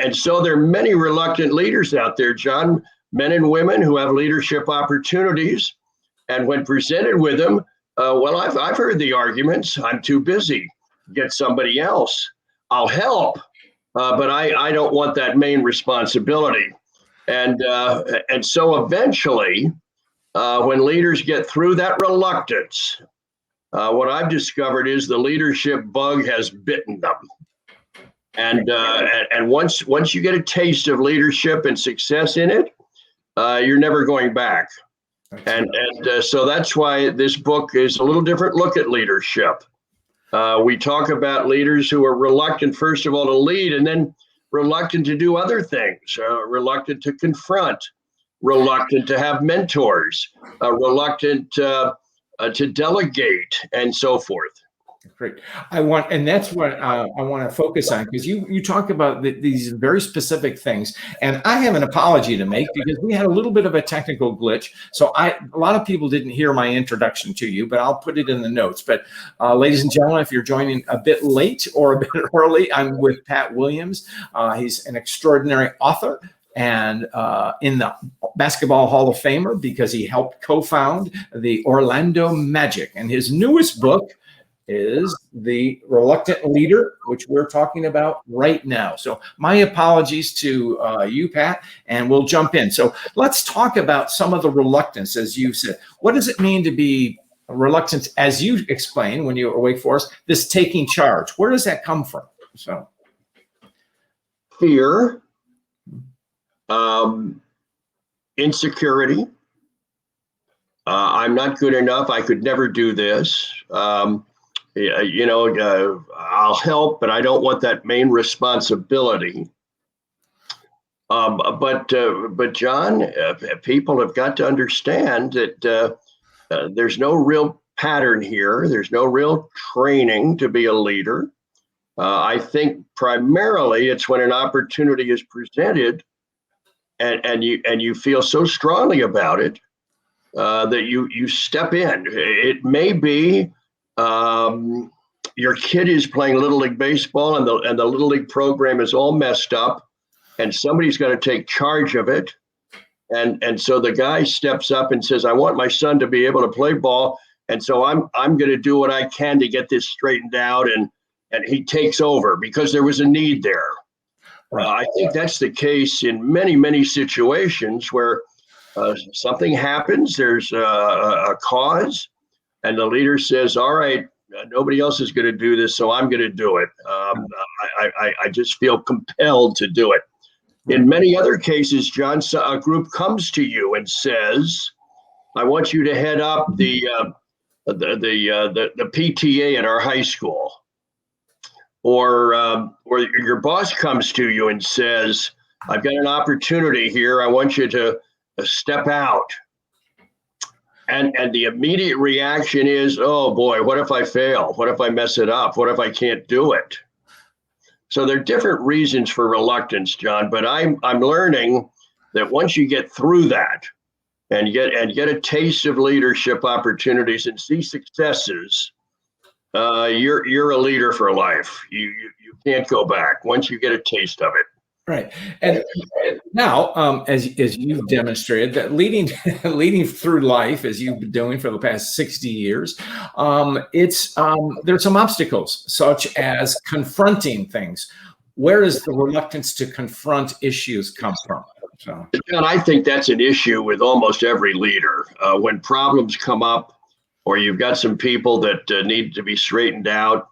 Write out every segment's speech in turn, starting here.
and so there are many reluctant leaders out there, John, men and women who have leadership opportunities. And when presented with them, well, I've heard the arguments. I'm too busy. Get somebody else. I'll help, but I don't want that main responsibility. And so eventually, when leaders get through that reluctance, what I've discovered is the leadership bug has bitten them. And once you get a taste of leadership and success in it, you're never going back. And so that's why this book is a little different look at leadership. We talk about leaders who are reluctant, first of all, to lead, and then reluctant to do other things, reluctant to confront, reluctant to have mentors, reluctant to delegate, and so forth. Great. And that's what I want to focus on, because you talk about these very specific things, and I have an apology to make because we had a little bit of a technical glitch. So a lot of people didn't hear my introduction to you, but I'll put it in the notes. But ladies and gentlemen, if you're joining a bit late or a bit early, I'm with Pat Williams. He's an extraordinary author and in the Basketball Hall of Famer because he helped co-found the Orlando Magic. And his newest book is The Reluctant Leader, which we're talking about right now. So my apologies to you, Pat, and we'll jump in. So let's talk about some of the reluctance, as you said. What does it mean to be reluctant, as you explained when you were at Wake Forest, this taking charge? Where does that come from? So, fear, insecurity. I'm not good enough. I could never do this. I'll help, but I don't want that main responsibility. But John, people have got to understand that there's no real pattern here. There's no real training to be a leader. I think primarily it's when an opportunity is presented, and you feel so strongly about it that you step in. It may be. Your kid is playing Little League baseball and the Little League program is all messed up and somebody's going to take charge of it. And so the guy steps up and says, I want my son to be able to play ball. And so I'm going to do what I can to get this straightened out. And he takes over because there was a need there. I think that's the case in many, many situations where something happens, there's a cause. And the leader says, all right, nobody else is going to do this, so I'm going to do it. I just feel compelled to do it. In many other cases, John, a group comes to you and says, I want you to head up the PTA at our high school. Or your boss comes to you and says, I've got an opportunity here. I want you to step out. And the immediate reaction is, oh boy, what if I fail? What if I mess it up? What if I can't do it? So there are different reasons for reluctance, John, but I'm learning that once you get through that and get a taste of leadership opportunities and see successes, you're a leader for life. You can't go back once you get a taste of it. Right. And now, as you've demonstrated, that leading through life, as you've been doing for the past 60 years, there's some obstacles, such as confronting things. Where does the reluctance to confront issues come from? So, John, I think that's an issue with almost every leader. When problems come up, or you've got some people that need to be straightened out,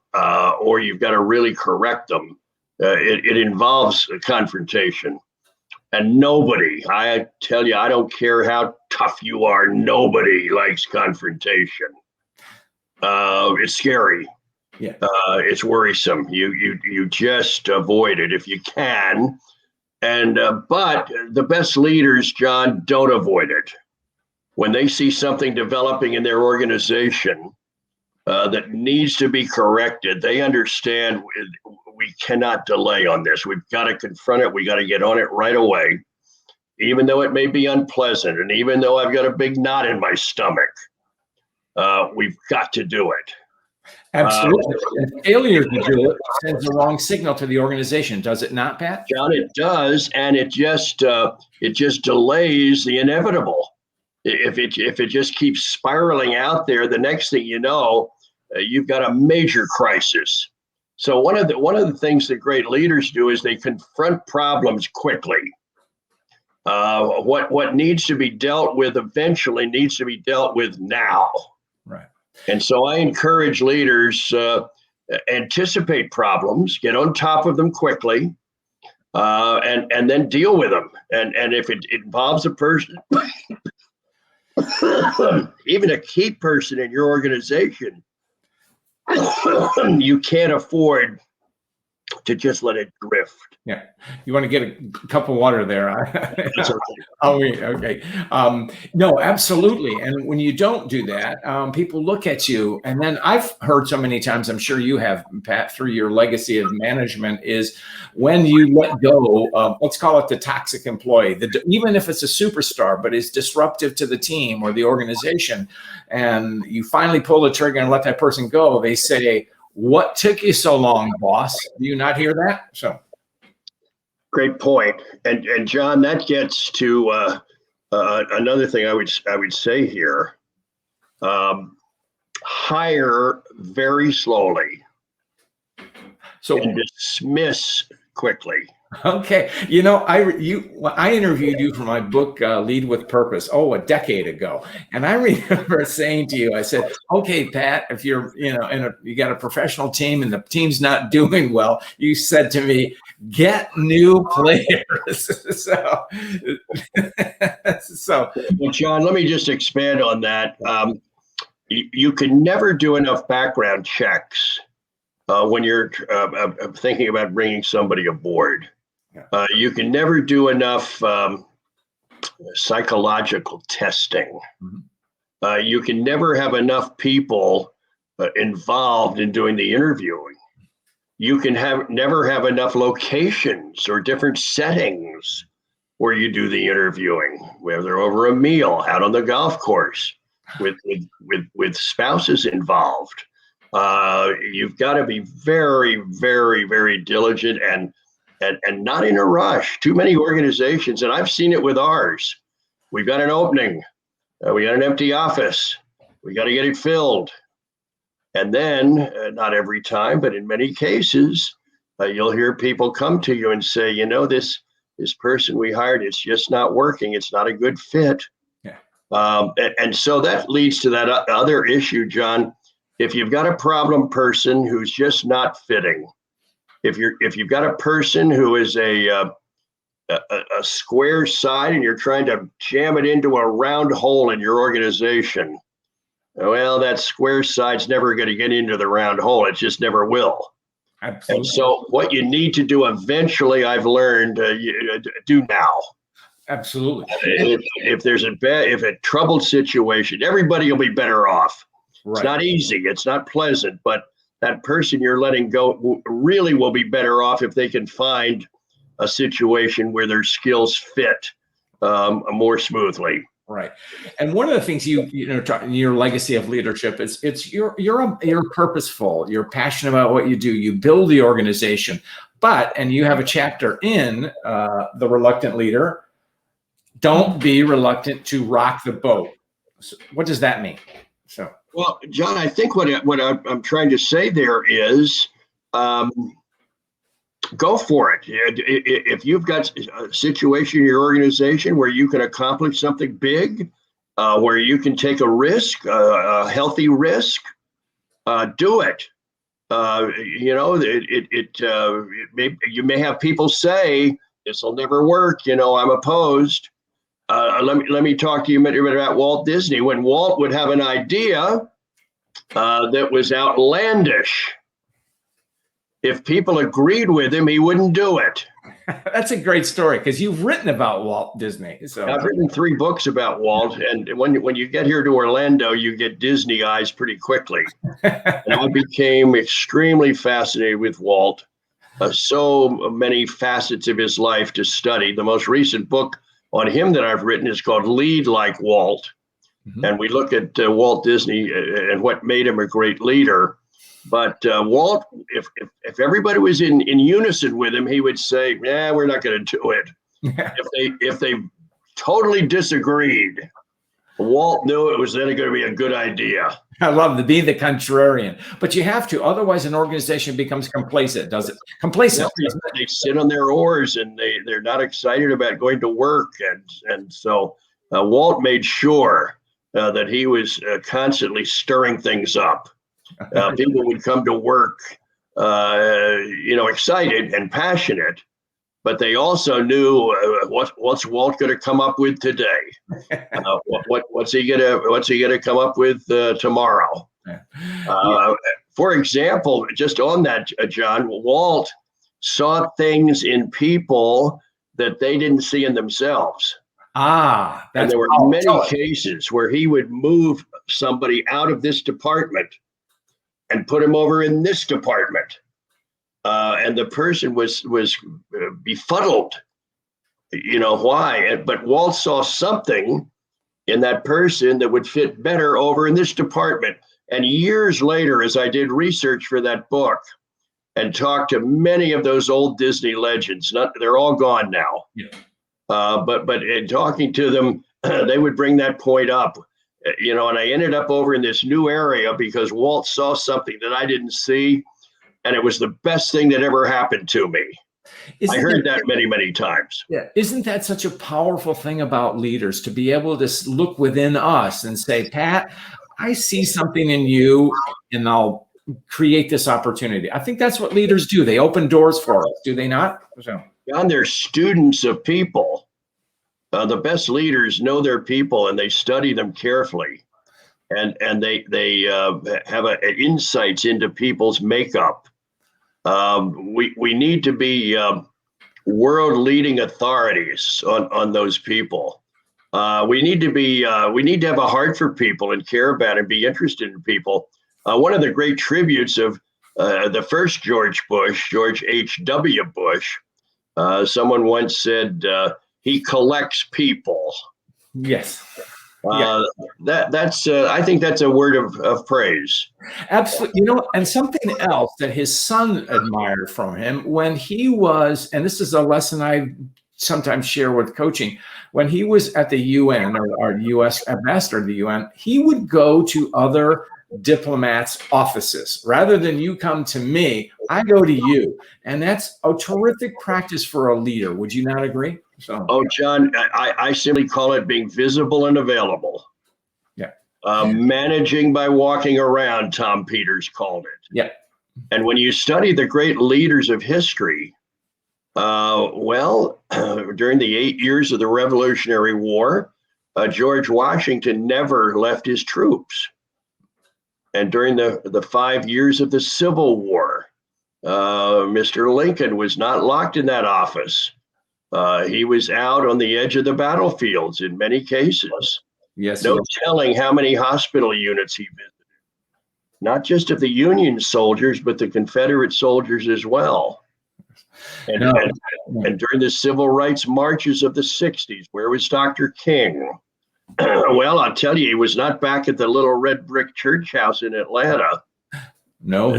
or you've got to really correct them. It involves a confrontation, and I tell you, I don't care how tough you are. Nobody likes confrontation. It's scary. Yeah. It's worrisome. You just avoid it if you can. And but the best leaders, John, don't avoid it. When they see something developing in their organization that needs to be corrected, they understand we cannot delay on this. We've got to confront it. We got to get on it right away, even though it may be unpleasant. And even though I've got a big knot in my stomach, we've got to do it. Uh, Absolutely. And failure to do it sends the wrong signal to the organization, does it not, Pat? John, it does, and it just delays the inevitable. If it just keeps spiraling out there, the next thing you know, you've got a major crisis. So one of the things that great leaders do is they confront problems quickly. What needs to be dealt with eventually needs to be dealt with now. Right. And so I encourage leaders anticipate problems, get on top of them quickly, and then deal with them. And if it involves a person, even a key person in your organization, you can't afford to just let it drift. Yeah. You want to get a cup of water there? It's okay. Oh, okay. No, absolutely. And when you don't do that, people look at you. And then I've heard so many times, I'm sure you have, Pat, through your legacy of management, is when you let go of, let's call it the toxic employee, even if it's a superstar, but is disruptive to the team or the organization, and you finally pull the trigger and let that person go, they say, "What took you so long, boss?" Do you not hear that? So. Great point. And John, that gets to another thing I would say here. Hire very slowly. So and dismiss quickly. Okay, I interviewed you for my book Lead with Purpose, a decade ago, and I remember saying to you, I said, "Okay, Pat, if you're you got a professional team and the team's not doing well," you said to me, "Get new players." so Well, John, let me just expand on that. You can never do enough background checks when you're thinking about bringing somebody aboard. You can never do enough psychological testing. Mm-hmm. You can never have enough people involved in doing the interviewing. You can never have enough locations or different settings where you do the interviewing, whether over a meal, out on the golf course, with spouses involved. You've got to be very, very, very diligent and not in a rush. Too many organizations, and I've seen it with ours. We've got an opening, we got an empty office, we got to get it filled. And then, not every time, but in many cases, you'll hear people come to you and say, this person we hired, it's just not working. It's not a good fit. Yeah. And so that leads to that other issue, John. If you've got a problem person who's just not fitting, if you've got a person who is a square side and you're trying to jam it into a round hole in your organization, well, that square side's never going to get into the round hole. It just never will. Absolutely. And so what you need to do eventually, I've learned, do now. Absolutely. If there's a troubled situation, everybody will be better off. Right. It's not easy. It's not pleasant, but that person you're letting go really will be better off if they can find a situation where their skills fit more smoothly. Right. And one of the things in your legacy of leadership is you're purposeful, you're passionate about what you do, you build the organization, and you have a chapter in The Reluctant Leader. Don't be reluctant to rock the boat. So what does that mean? So, well, John, I think what I'm trying to say there is, go for it. If you've got a situation in your organization where you can accomplish something big, where you can take a risk, a healthy risk, do it. You may have people say this will never work. I'm opposed. Let me talk to you a minute about Walt Disney. When Walt would have an idea that was outlandish, if people agreed with him, he wouldn't do it. That's a great story because you've written about Walt Disney. So I've written 3 books about Walt, and when you get here to Orlando, you get Disney eyes pretty quickly. And I became extremely fascinated with Walt. So many facets of his life to study. The most recent book on him that I've written is called Lead Like Walt. Mm-hmm. And we look at Walt Disney and what made him a great leader. But Walt, if everybody was in unison with him, he would say, "Yeah, we're not going to do it." If they totally disagreed, Walt knew it was then going to be a good idea. I love to be the contrarian, but you have to, otherwise an organization becomes complacent, does it? Complacent. Well, they sit on their oars and they're not excited about going to work, and so Walt made sure that he was constantly stirring things up. People would come to work, excited and passionate, but they also knew what's Walt going to come up with today. What's he gonna come up with tomorrow? For example, just on that, John, Walt saw things in people that they didn't see in themselves. And there were many cases where he would move somebody out of this department and put him over in this department. And the person was befuddled. You know why? But Walt saw something in that person that would fit better over in this department. And years later, as I did research for that book and talked to many of those old Disney legends, they're all gone now. Yeah. But in talking to them, they would bring that point up. And I ended up over in this new area because Walt saw something that I didn't see, and it was the best thing that ever happened to me. I heard that many, many times. Yeah. Isn't that such a powerful thing about leaders, to be able to look within us and say, Pat, I see something in you and I'll create this opportunity. I think that's what leaders do. They open doors for us, do they not? John, they're students of people. The best leaders know their people and they study them carefully. And they have insights into people's makeup. We need to be world leading authorities on those people. We need to have a heart for people and care about and be interested in people. One of the great tributes of the first George Bush, George H.W. Bush, someone once said, he collects people. Yes. That's I think that's a word of praise. Absolutely. And something else that his son admired from him when he was, and this is a lesson I sometimes share with coaching, when he was at the UN or our U.S. ambassador to the UN, he would go to other diplomats' offices. Rather than you come to me, I go to you. And that's a terrific practice for a leader. Would you not agree? Oh, John, I simply call it being visible and available. Yeah. Managing by walking around, Tom Peters called it. Yeah. And when you study the great leaders of history, during the 8 years of the Revolutionary War, George Washington never left his troops. And during the 5 years of the Civil War, Mr. Lincoln was not locked in that office. He was out on the edge of the battlefields in many cases. Yes. No telling how many hospital units he visited, not just of the Union soldiers, but the Confederate soldiers as well. And during the civil rights marches of the 60s, where was Dr. King? Well, I'll tell you, he was not back at the little red brick church house in Atlanta. No,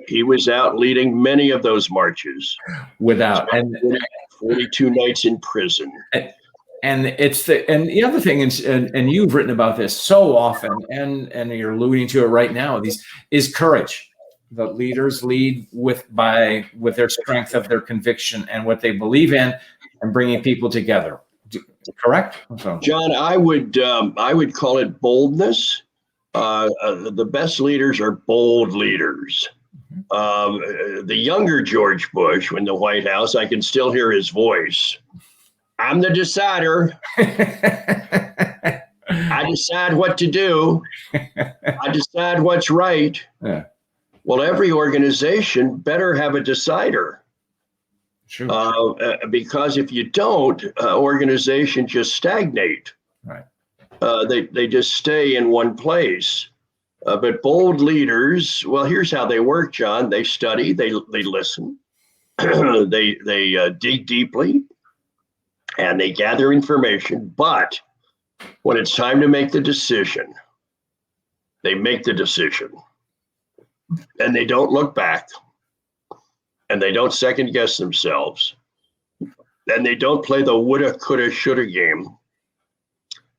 he was out leading many of those marches. And 42 nights in prison. And the other thing is, and you've written about this so often, and you're alluding to it right now, is courage. The leaders lead with their strength of their conviction and what they believe in, and bringing people together. Correct? John, I would call it boldness. The best leaders are bold leaders. The younger George Bush, in the White House, I can still hear his voice. I'm the decider. I decide what to do. I decide what's right. Yeah. Well, every organization better have a decider. Sure. Because if you don't, organizations just stagnate. Right. They just stay in one place. But bold leaders, well, here's how they work, John. They study, they listen, they dig deeply, and they gather information. But when it's time to make the decision, they make the decision. and they don't look back, and they don't second guess themselves, and they don't play the woulda, coulda, shoulda game.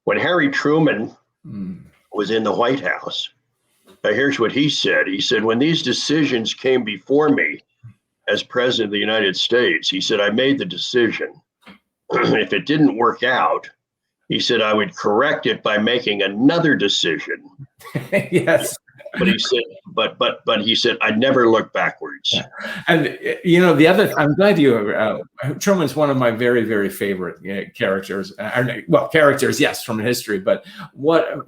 When Harry Truman was in the White House, here's what he said. He said, when these decisions came before me as president of the United States, he said, I made the decision. If it didn't work out, he said, I would correct it by making another decision. Yes. But he said, but he said, I'd never look backwards. Yeah. And the other, I'm glad Truman's one of my very, very favorite characters. Well, characters, yes, from history, but what,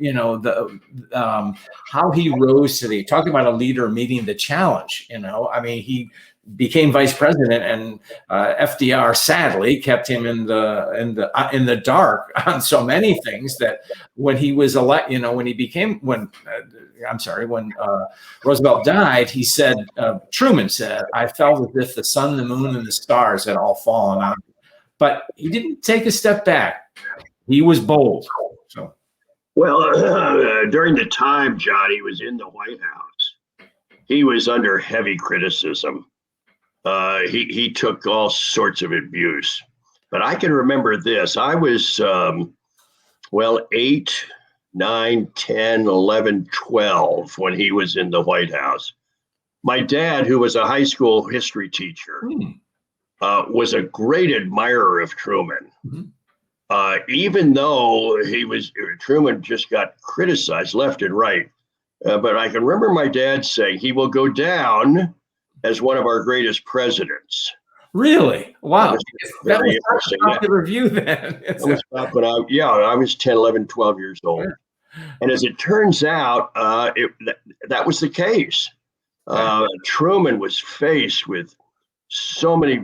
how he rose to talking about a leader meeting the challenge, I mean, he became vice president, and FDR sadly kept him in the dark on so many things that when he was elected, when Roosevelt died, he said, Truman said, I felt as if the sun, the moon, and the stars had all fallen on me. But he didn't take a step back. He was bold. So, well, during the time Johnny was in the White House, he was under heavy criticism. He took all sorts of abuse. But I can remember this. I was, 8, 9, 10, 11, 12 when he was in the White House. My dad, who was a high school history teacher, was a great admirer of Truman. Even though Truman just got criticized left and right. But I can remember my dad saying he will go down as one of our greatest presidents. Really? Wow. That was interesting. A popular view then. That was back when I was 10, 11, 12 years old. Yeah. And as it turns out, that was the case. Truman was faced with so many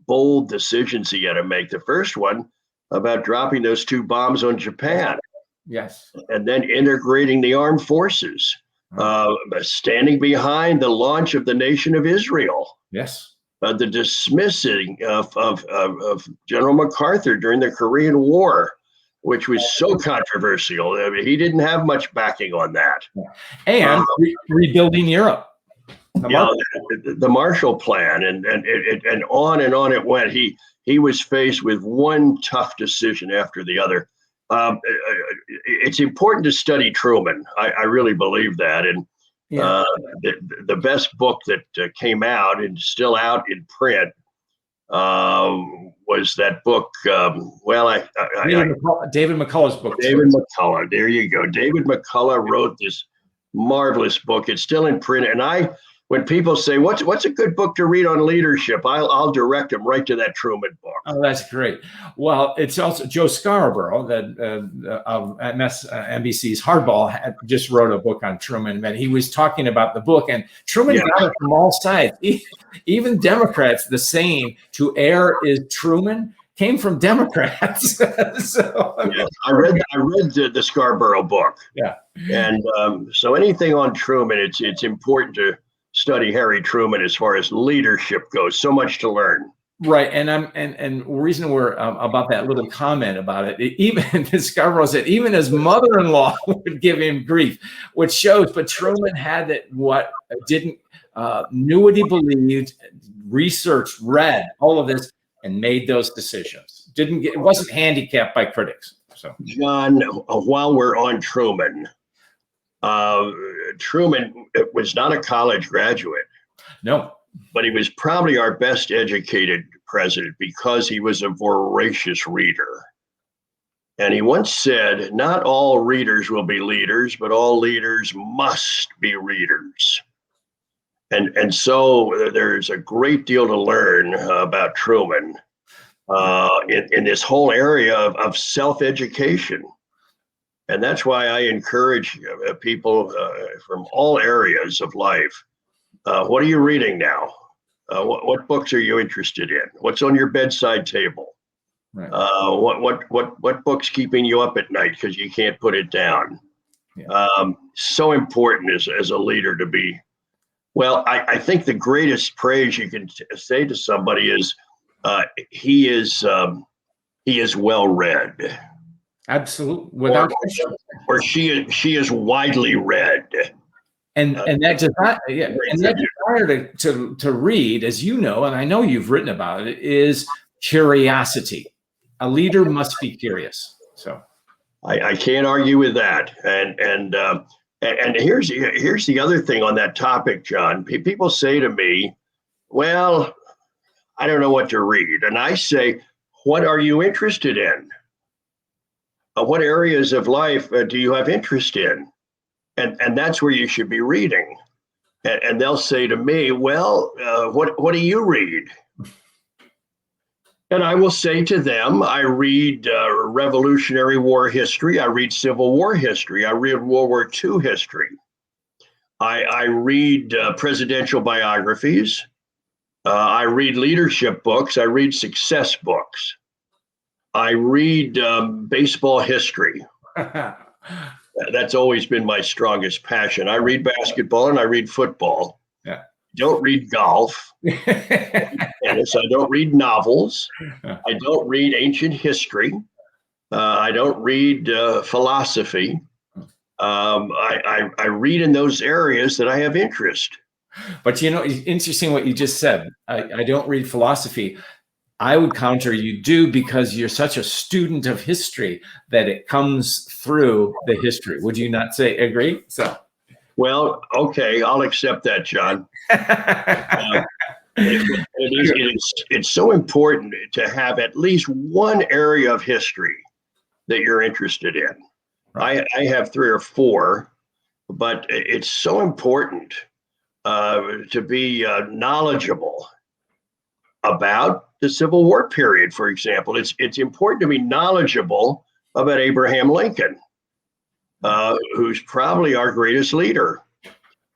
bold decisions he had to make. The first one about dropping those 2 bombs on Japan. Yes. And then integrating the armed forces. Standing behind the launch of the nation of Israel. Yes. The dismissing of General MacArthur during the Korean War, which was so controversial. I mean, he didn't have much backing on that. And rebuilding Europe. The Marshall Plan, and on it went. He was faced with one tough decision after the other. It's important to study Truman. I really believe that. And the best book that came out and still out in print was that book. David McCullough's book. David McCullough. There you go. David McCullough wrote this marvelous book. It's still in print. And when people say, what's a good book to read on leadership, I'll direct them right to that Truman book. Oh, that's great. Well, it's also Joe Scarborough of NBC's Hardball just wrote a book on Truman, and he was talking about the book, and Truman got it from all sides. Even Democrats, the saying "to err is Truman" came from Democrats. I read the Scarborough book. Yeah, and so anything on Truman, it's important to study Harry Truman as far as leadership goes. So much to learn. Right, and the reason we're about that little comment about it, even Scarborough said, even his mother-in-law would give him grief, which shows. But Truman had knew what he believed, researched, read all of this, and made those decisions. It wasn't handicapped by critics. So, John, while we're on Truman. Truman was not a college graduate. No. But he was probably our best educated president because he was a voracious reader. And he once said, not all readers will be leaders, but all leaders must be readers. And so there's a great deal to learn about Truman in this whole area of self-education. And that's why I encourage people from all areas of life. What are you reading now? What books are you interested in? What's on your bedside table? Right. What book's keeping you up at night because you can't put it down? Yeah. So important as a leader to be. Well, I think the greatest praise you can say to somebody is he is well read. Absolutely, without or she is widely read. And that desire, yeah, great and that tribute. desire to read, as you know, and I know you've written about it, is curiosity. A leader must be curious. So I can't argue with that. And here's the other thing on that topic, John. People say to me, "Well, I don't know what to read," and I say, "What are you interested in? What areas of life do you have interest in?" And that's where you should be reading. And they'll say to me, "Well, what do you read?" And I will say to them, I read Revolutionary War history. I read Civil War history. I read World War II history. I read presidential biographies. I read leadership books. I read success books. I read baseball history. That's always been my strongest passion. I read basketball and I read football. yeah. Don't read golf. Tennis. I don't read novels. I don't read ancient history. I don't read philosophy. I read in those areas that I have interest. But it's interesting what you just said. I don't read philosophy. I would counter you do, because you're such a student of history that it comes through the history. Would you not agree? So, well, okay, I'll accept that, John. It's so important to have at least one area of history that you're interested in. Right. I have 3 or 4, but it's so important to be knowledgeable about the Civil War period, for example. It's important to be knowledgeable about Abraham Lincoln, who's probably our greatest leader.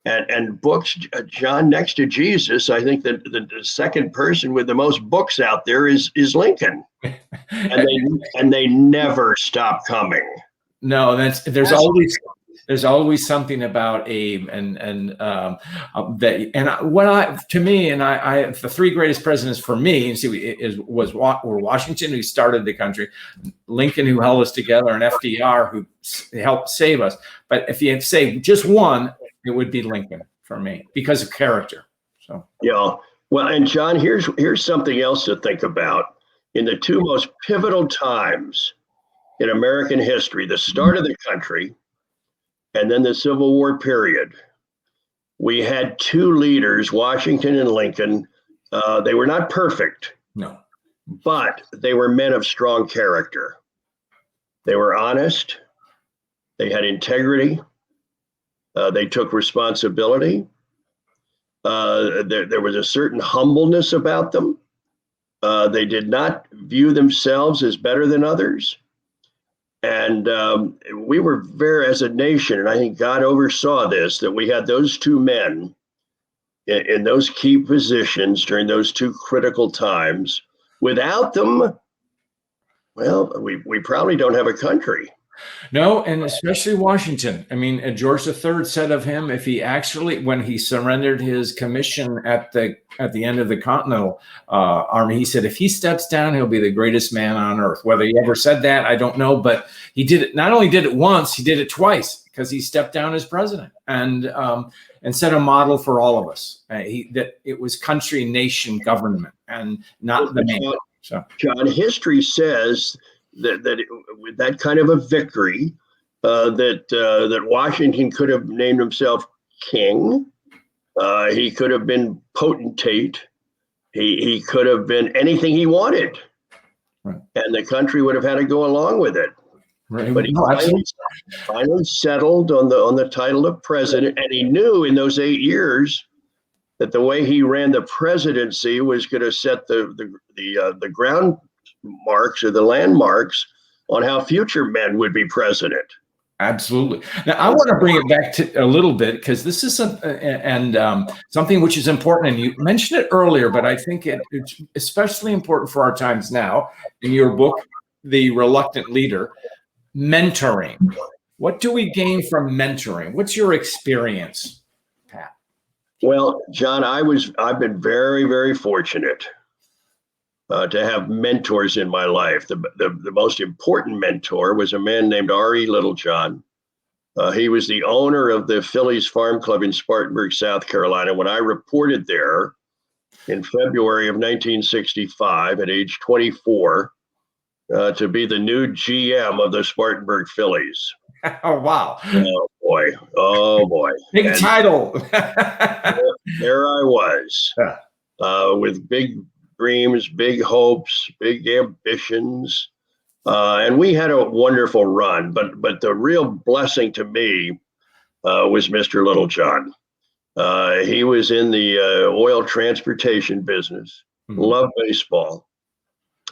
And books, John, next to Jesus, I think that the second person with the most books out there is Lincoln, and they never stop coming. No, there's always something about Abe and that, and the 3 greatest presidents for me were Washington, who started the country, Lincoln, who held us together, and FDR, who helped save us. But if you had to say just one, it would be Lincoln for me, because of character. So yeah, well, and John, here's something else to think about. In the 2 most pivotal times in American history, the start of the country and then the Civil War period, we had 2 leaders, Washington and Lincoln. They were not perfect, no, but they were men of strong character. They were honest. They had integrity. They took responsibility. There was a certain humbleness about them. They did not view themselves as better than others. And we were as a nation, and I think God oversaw this, that we had those 2 men in those key positions during those 2 critical times. Without them, well, we probably don't have a country. No, and especially Washington. I mean, George III said of him, if he actually, when he surrendered his commission at the end of the Continental Army, he said, if he steps down, he'll be the greatest man on earth. Whether he ever said that, I don't know, but he did it. Not only did it once, he did it twice, because he stepped down as president and set a model for all of us. That it was country, nation, government, and not the man. So, John, history says that with that kind of a victory, that Washington could have named himself king. He could have been potentate. He could have been anything he wanted, right, and the country would have had to go along with it. Right. But he finally settled on the title of president, and he knew in those 8 years that the way he ran the presidency was going to set the ground marks or the landmarks on how future men would be president. Absolutely. Now, I want to bring it back to a little bit, because this is something which is important, and you mentioned it earlier, but I think it's especially important for our times now. In your book, The Reluctant Leader, mentoring. What do we gain from mentoring? What's your experience, Pat? Well, John, I've been very, very fortunate to have mentors in my life. The most important mentor was a man named R.E. Littlejohn, He was the owner of the Phillies Farm Club in Spartanburg, South Carolina. When I reported there in February of 1965 at age 24 to be the new GM of the Spartanburg Phillies. Oh, wow. Oh, boy. Oh, boy. Big And title. there I was with big dreams, big hopes, big ambitions. And we had a wonderful run. But the real blessing to me was Mr. Littlejohn. He was in the oil transportation business, loved baseball.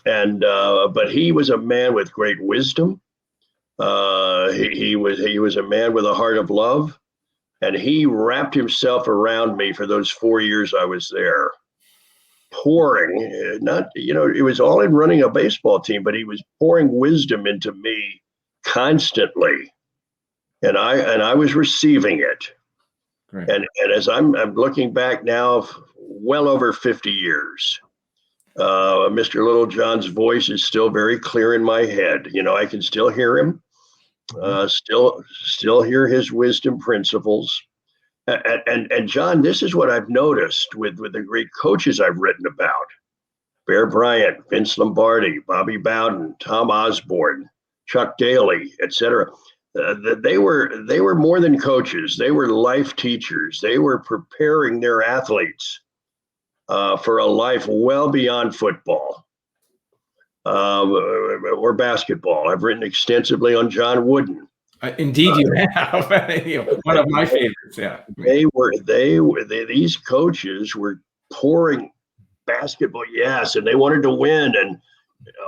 And but he was a man with great wisdom. He was a man with a heart of love, and he wrapped himself around me for those 4 years I was there, pouring not it was all in running a baseball team, but he was pouring wisdom into me constantly, and I was receiving it. Great. And as I'm looking back now, well over 50 years. Mr. Littlejohn's voice is still very clear in my head. I can still hear him, still hear his wisdom principles. And John, this is what I've noticed with the great coaches I've written about: Bear Bryant, Vince Lombardi, Bobby Bowden, Tom Osborne, Chuck Daly, etc. They were more than coaches. They were life teachers. They were preparing their athletes for a life well beyond football or basketball. I've written extensively on John Wooden. Indeed, you have. One of my favorites. Yeah, these coaches were pouring basketball, yes, and they wanted to win and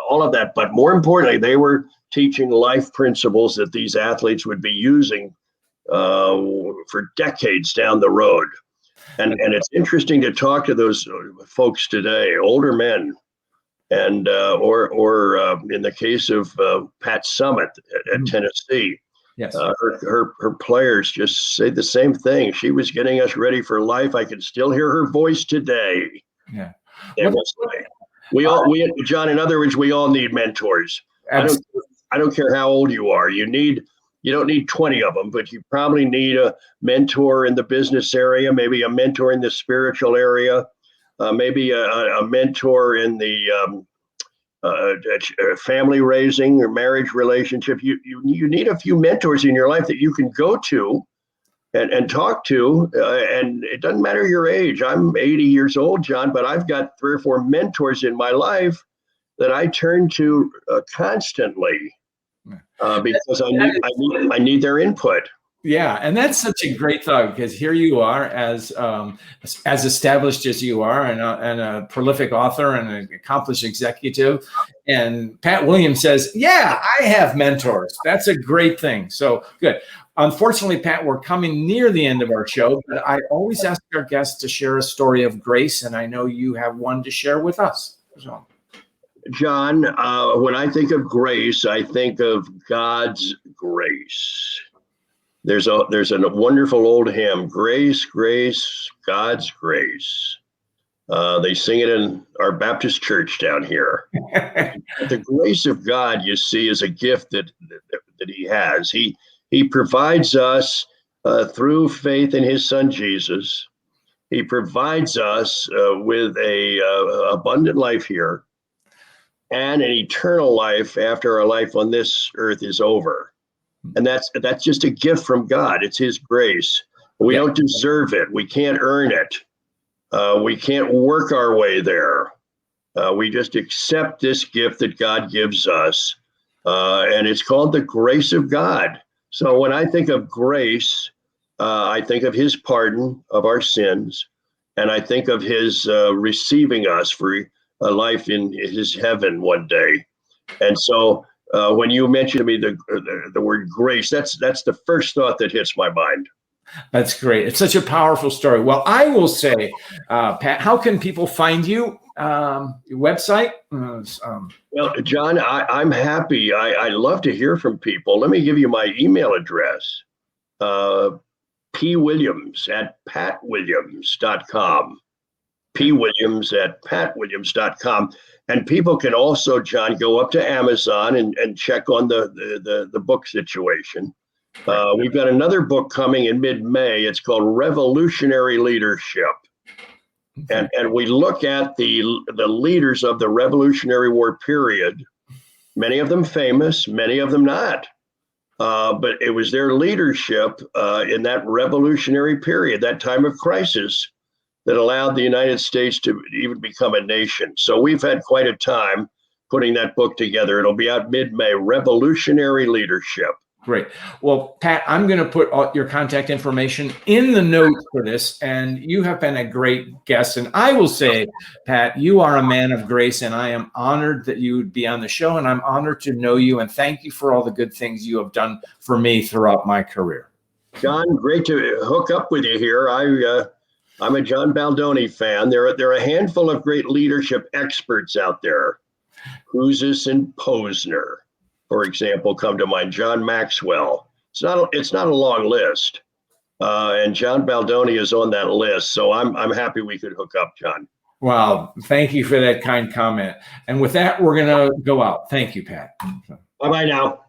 all of that. But more importantly, they were teaching life principles that these athletes would be using for decades down the road. And it's interesting to talk to those folks today, older men, and or in the case of Pat Summitt at Tennessee, yes, her players just say the same thing. She was getting us ready for life. I can still hear her voice today. Yeah, John. In other words, we all need mentors. I don't care how old you are. You don't need 20 of them, but you probably need a mentor in the business area, maybe a mentor in the spiritual area, maybe a mentor in the family raising or marriage relationship. You need a few mentors in your life that you can go to and talk to. And it doesn't matter your age. I'm 80 years old, John, but I've got 3 or 4 mentors in my life that I turn to constantly. Because I need their input. Yeah, and that's such a great thought, because here you are as established as you are, and a prolific author and an accomplished executive. And Pat Williams says, "Yeah, I have mentors." That's a great thing. So good. Unfortunately, Pat, we're coming near the end of our show, but I always ask our guests to share a story of grace, and I know you have one to share with us. So. John, when I think of grace, I think of God's grace. There's a wonderful old hymn, "Grace, Grace, God's Grace." They sing it in our Baptist church down here. The grace of God, you see, is a gift that He has. He provides us through faith in His Son Jesus. He provides us with a abundant life here, and an eternal life after our life on this earth is over. And that's just a gift from God. It's His grace. We don't deserve it. We can't earn it. We can't work our way there. We just accept this gift that God gives us. And it's called the grace of God. So when I think of grace, I think of His pardon of our sins. And I think of His receiving us for a life in His heaven one day. And so when you mentioned to me the word grace, that's the first thought that hits my mind. That's great. It's such a powerful story. Well, I will say, Pat, how can people find you? Your website? Well, John, I'm happy. I love to hear from people. Let me give you my email address. pwilliams@patwilliams.com. pwilliams@patwilliams.com. And people can also, John, go up to Amazon and check on the book situation. We've got another book coming in mid-May. It's called Revolutionary Leadership. And we look at the leaders of the Revolutionary War period, many of them famous, many of them not. But it was their leadership in that revolutionary period, that time of crisis, that allowed the United States to even become a nation. So we've had quite a time putting that book together. It'll be out mid-May, Revolutionary Leadership. Great. Well, Pat, I'm going to put all your contact information in the notes for this, and you have been a great guest. And I will say, Pat, you are a man of grace, and I am honored that you would be on the show, and I'm honored to know you, and thank you for all the good things you have done for me throughout my career. John, great to hook up with you here. I'm a John Baldoni fan. There are a handful of great leadership experts out there. Kouzes and Posner, for example, come to mind. John Maxwell. It's not a long list, and John Baldoni is on that list. So I'm happy we could hook up, John. Wow, thank you for that kind comment. And with that, we're going to go out. Thank you, Pat. Bye bye now.